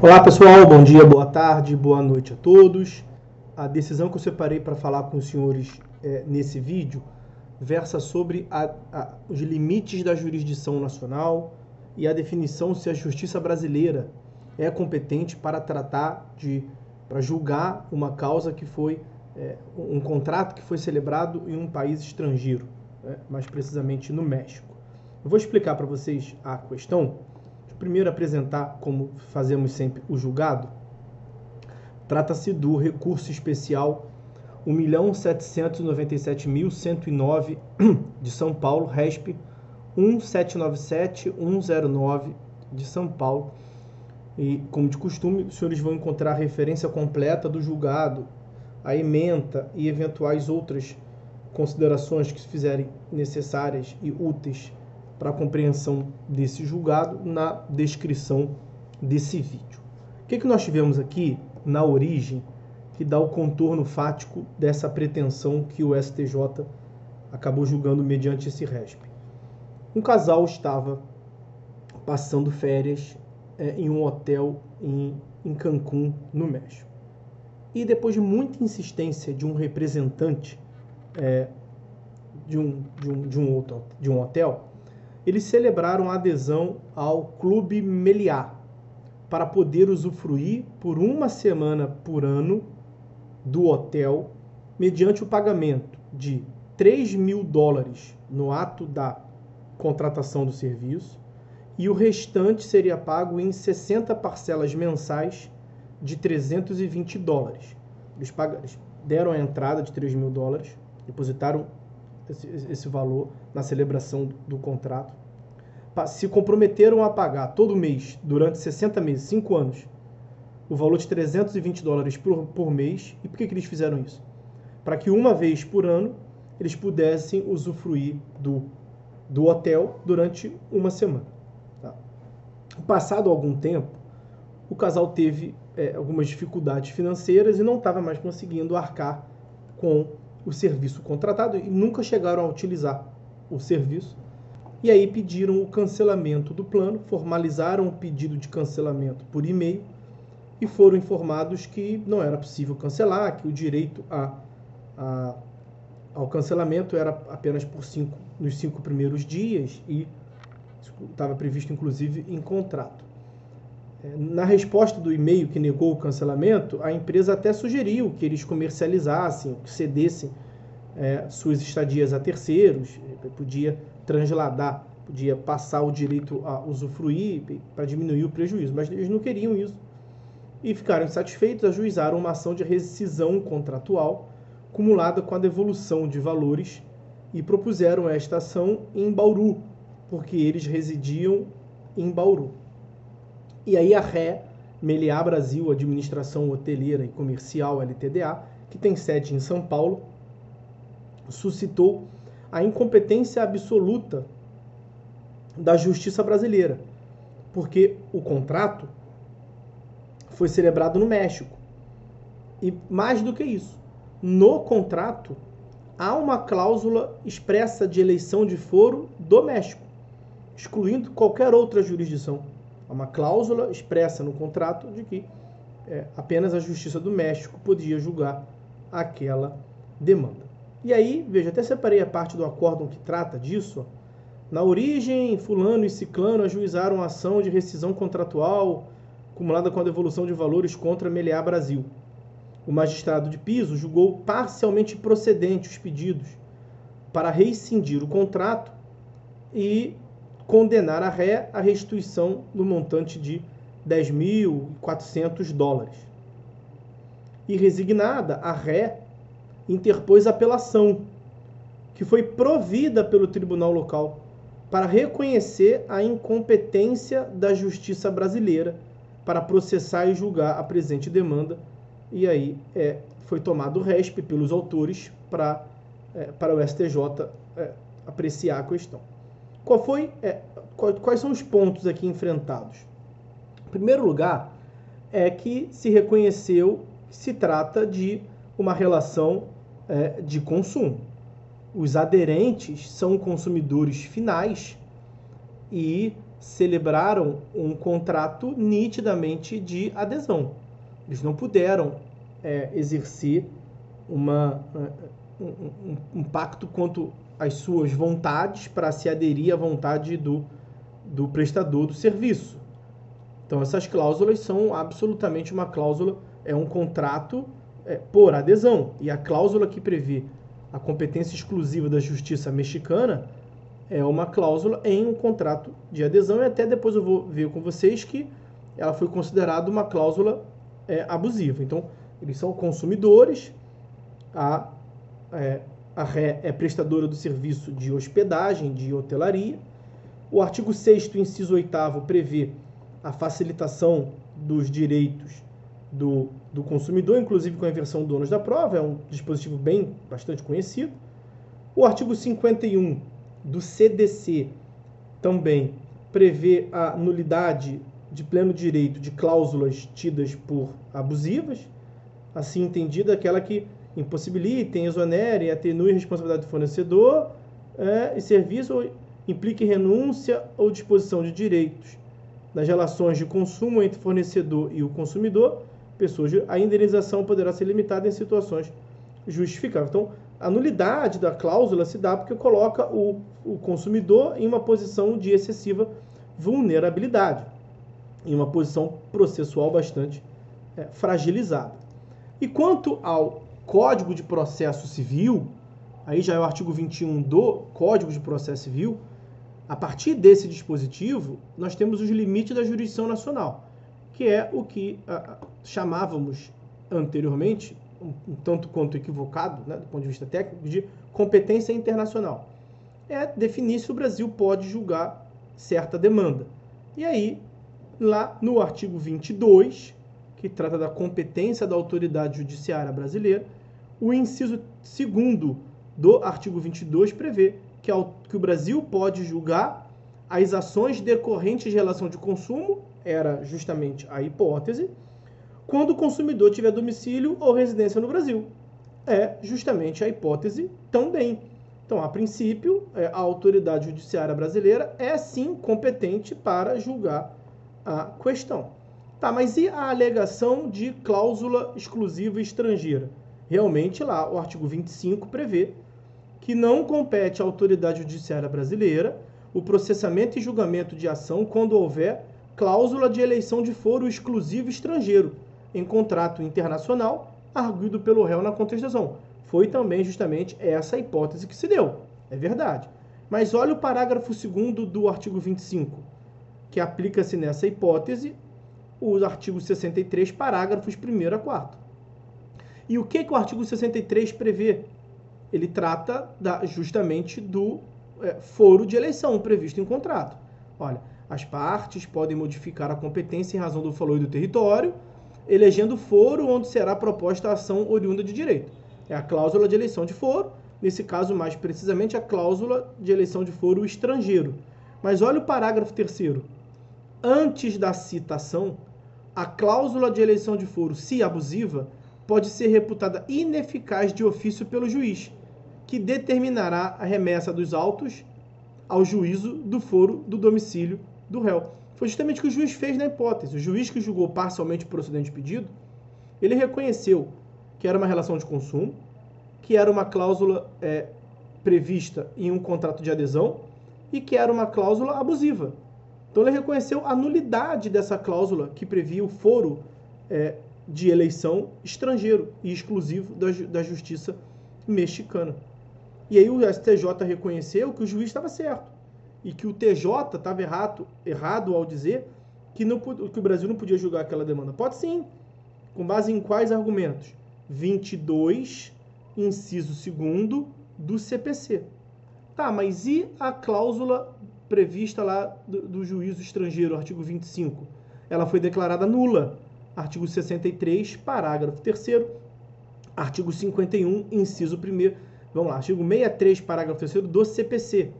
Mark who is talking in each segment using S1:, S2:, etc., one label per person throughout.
S1: Olá pessoal, bom dia, boa tarde, boa noite a todos. A decisão que eu separei para falar com os senhores nesse vídeo versa sobre os limites da jurisdição nacional e a definição se a justiça brasileira é competente para para julgar uma causa que foi um contrato que foi celebrado em um país estrangeiro, mais precisamente no México. Eu vou explicar para vocês a questão. Primeiro apresentar como fazemos sempre o julgado. Trata-se do recurso especial 1.797.109 de São Paulo, RESP 1797109 de São Paulo. E, como de costume, os senhores vão encontrar a referência completa do julgado, a ementa e eventuais outras considerações que se fizerem necessárias e úteis para a compreensão desse julgado na descrição desse vídeo. O que nós tivemos aqui na origem que dá o contorno fático dessa pretensão que o STJ acabou julgando mediante esse RESP? Um casal estava passando férias em um hotel em Cancún, no México. E depois de muita insistência de um representante de um hotel, eles celebraram a adesão ao Clube Meliá para poder usufruir por uma semana por ano do hotel mediante o pagamento de $3.000 no ato da contratação do serviço e o restante seria pago em 60 parcelas mensais de $320. Eles deram a entrada de $3.000, depositaram esse valor na celebração do contrato, se comprometeram a pagar todo mês, durante 60 meses, 5 anos, o valor de $320 por mês. E por que eles fizeram isso? Para que uma vez por ano eles pudessem usufruir do hotel durante uma semana. Tá? Passado algum tempo, o casal teve algumas dificuldades financeiras e não estava mais conseguindo arcar com o serviço contratado e nunca chegaram a utilizar o serviço. E aí pediram o cancelamento do plano, formalizaram o pedido de cancelamento por e-mail e foram informados que não era possível cancelar, que o direito ao cancelamento era apenas nos 5 primeiros dias e estava previsto inclusive em contrato. Na resposta do e-mail que negou o cancelamento, a empresa até sugeriu que eles comercializassem, que cedessem suas estadias a terceiros, podia transladar, podia passar o direito a usufruir para diminuir o prejuízo, mas eles não queriam isso e ficaram insatisfeitos, ajuizaram uma ação de rescisão contratual cumulada com a devolução de valores e propuseram esta ação em Bauru, porque eles residiam em Bauru. E aí a RE Meliá Brasil, Administração Hoteleira e Comercial LTDA, que tem sede em São Paulo, suscitou a incompetência absoluta da justiça brasileira, porque o contrato foi celebrado no México. E mais do que isso, no contrato há uma cláusula expressa de eleição de foro do México, excluindo qualquer outra jurisdição. Há uma cláusula expressa no contrato de que apenas a Justiça do México podia julgar aquela demanda. E aí, veja, até separei a parte do acórdão que trata disso. Na origem, fulano e ciclano ajuizaram a ação de rescisão contratual acumulada com a devolução de valores contra a Meliá Brasil. O magistrado de piso julgou parcialmente procedente os pedidos para rescindir o contrato e condenar a RE à restituição no montante de $10.400. E resignada, a RE interpôs apelação, que foi provida pelo tribunal local para reconhecer a incompetência da justiça brasileira para processar e julgar a presente demanda. E aí foi tomado o RESP pelos autores para o STJ apreciar a questão. Quais são os pontos aqui enfrentados? Em primeiro lugar, é que se reconheceu que se trata de uma relação de consumo. Os aderentes são consumidores finais e celebraram um contrato nitidamente de adesão. Eles não puderam exercer um pacto quanto às suas vontades para se aderir à vontade do prestador do serviço. Então, essas cláusulas são absolutamente uma cláusula, é um contrato por adesão. E a cláusula que prevê a competência exclusiva da justiça mexicana é uma cláusula em um contrato de adesão, e até depois eu vou ver com vocês que ela foi considerada uma cláusula abusiva. Então, eles são consumidores, a ré é prestadora do serviço de hospedagem, de hotelaria. O artigo 6º, inciso 8º, prevê a facilitação dos direitos do consumidor, inclusive com a inversão do ônus da prova, é um dispositivo bastante conhecido. O artigo 51 do CDC também prevê a nulidade de pleno direito de cláusulas tidas por abusivas, assim entendida aquela que impossibilitem, exonerem, atenuem a responsabilidade do fornecedor e serviço, ou implique renúncia ou disposição de direitos nas relações de consumo entre fornecedor e o consumidor, a indenização poderá ser limitada em situações justificáveis. Então, a nulidade da cláusula se dá porque coloca o consumidor em uma posição de excessiva vulnerabilidade, em uma posição processual bastante fragilizada. E quanto ao Código de Processo Civil, aí já é o artigo 21 do Código de Processo Civil, a partir desse dispositivo, nós temos os limites da jurisdição nacional, que é o que chamávamos anteriormente, um tanto quanto equivocado, né, do ponto de vista técnico, de competência internacional. É definir se o Brasil pode julgar certa demanda. E aí, lá no artigo 22, que trata da competência da autoridade judiciária brasileira, o inciso 2º do artigo 22 prevê que o Brasil pode julgar as ações decorrentes de relação de consumo, era justamente a hipótese, quando o consumidor tiver domicílio ou residência no Brasil. É justamente a hipótese também. Então, a princípio, a autoridade judiciária brasileira é sim competente para julgar a questão. Tá, mas e a alegação de cláusula exclusiva estrangeira? Realmente lá o artigo 25 prevê que não compete à autoridade judiciária brasileira o processamento e julgamento de ação quando houver cláusula de eleição de foro exclusivo estrangeiro em contrato internacional arguido pelo réu na contestação. Foi também justamente essa hipótese que se deu. É verdade. Mas olha o parágrafo 2º do artigo 25, que aplica-se nessa hipótese os artigos 63, parágrafos 1º a 4º. E o que o artigo 63 prevê? Ele trata justamente do foro de eleição previsto em contrato. Olha, as partes podem modificar a competência em razão do valor do território, elegendo foro onde será proposta a ação oriunda de direito. É a cláusula de eleição de foro, nesse caso, mais precisamente, a cláusula de eleição de foro estrangeiro. Mas olha o parágrafo 3º. Antes da citação, a cláusula de eleição de foro, se abusiva, pode ser reputada ineficaz de ofício pelo juiz, que determinará a remessa dos autos ao juízo do foro do domicílio do réu. Foi justamente o que o juiz fez na hipótese. O juiz que julgou parcialmente o procedente de pedido, ele reconheceu que era uma relação de consumo, que era uma cláusula prevista em um contrato de adesão e que era uma cláusula abusiva. Então ele reconheceu a nulidade dessa cláusula que previa o foro de eleição estrangeiro e exclusivo da justiça mexicana. E aí o STJ reconheceu que o juiz estava certo e que o TJ estava errado ao dizer que o Brasil não podia julgar aquela demanda. Pode sim. Com base em quais argumentos? 22, inciso 2º do CPC. Tá, mas e a cláusula prevista lá do juízo estrangeiro, artigo 25? Ela foi declarada nula. Artigo 63, parágrafo 3º, artigo 51, inciso 1º, vamos lá, artigo 63, parágrafo 3º do CPC,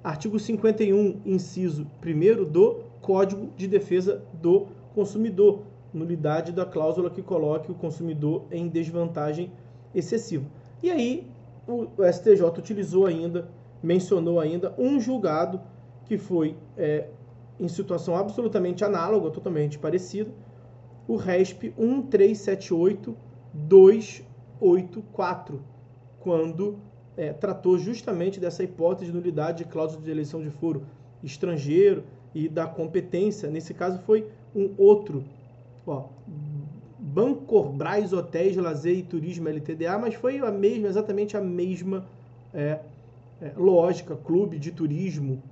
S1: artigo 51, inciso 1º do Código de Defesa do Consumidor, nulidade da cláusula que coloque o consumidor em desvantagem excessiva. E aí o STJ mencionou ainda um julgado que foi em situação absolutamente análoga, totalmente parecida, o RESP 1378284, quando tratou justamente dessa hipótese de nulidade de cláusula de eleição de foro estrangeiro e da competência. Nesse caso foi um outro, Bancorbras Hotéis, Lazer e Turismo LTDA, mas foi exatamente a mesma lógica, clube de turismo,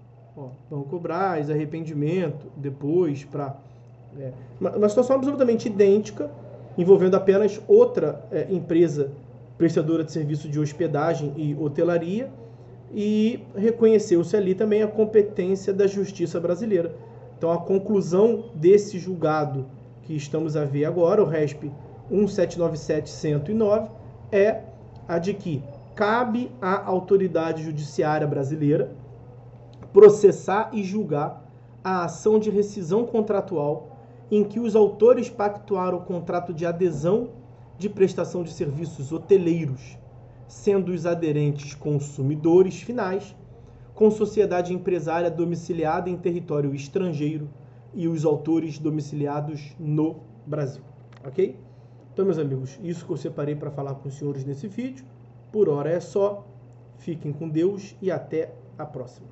S1: Bancorbras, arrependimento, depois para... uma situação absolutamente idêntica, envolvendo apenas outra empresa prestadora de serviço de hospedagem e hotelaria, e reconheceu-se ali também a competência da justiça brasileira. Então, a conclusão desse julgado que estamos a ver agora, o RESP 1797109, é a de que cabe à autoridade judiciária brasileira processar e julgar a ação de rescisão contratual em que os autores pactuaram o contrato de adesão de prestação de serviços hoteleiros, sendo os aderentes consumidores finais, com sociedade empresária domiciliada em território estrangeiro e os autores domiciliados no Brasil. Ok? Então, meus amigos, isso que eu separei para falar com os senhores nesse vídeo. Por hora é só. Fiquem com Deus e até a próxima.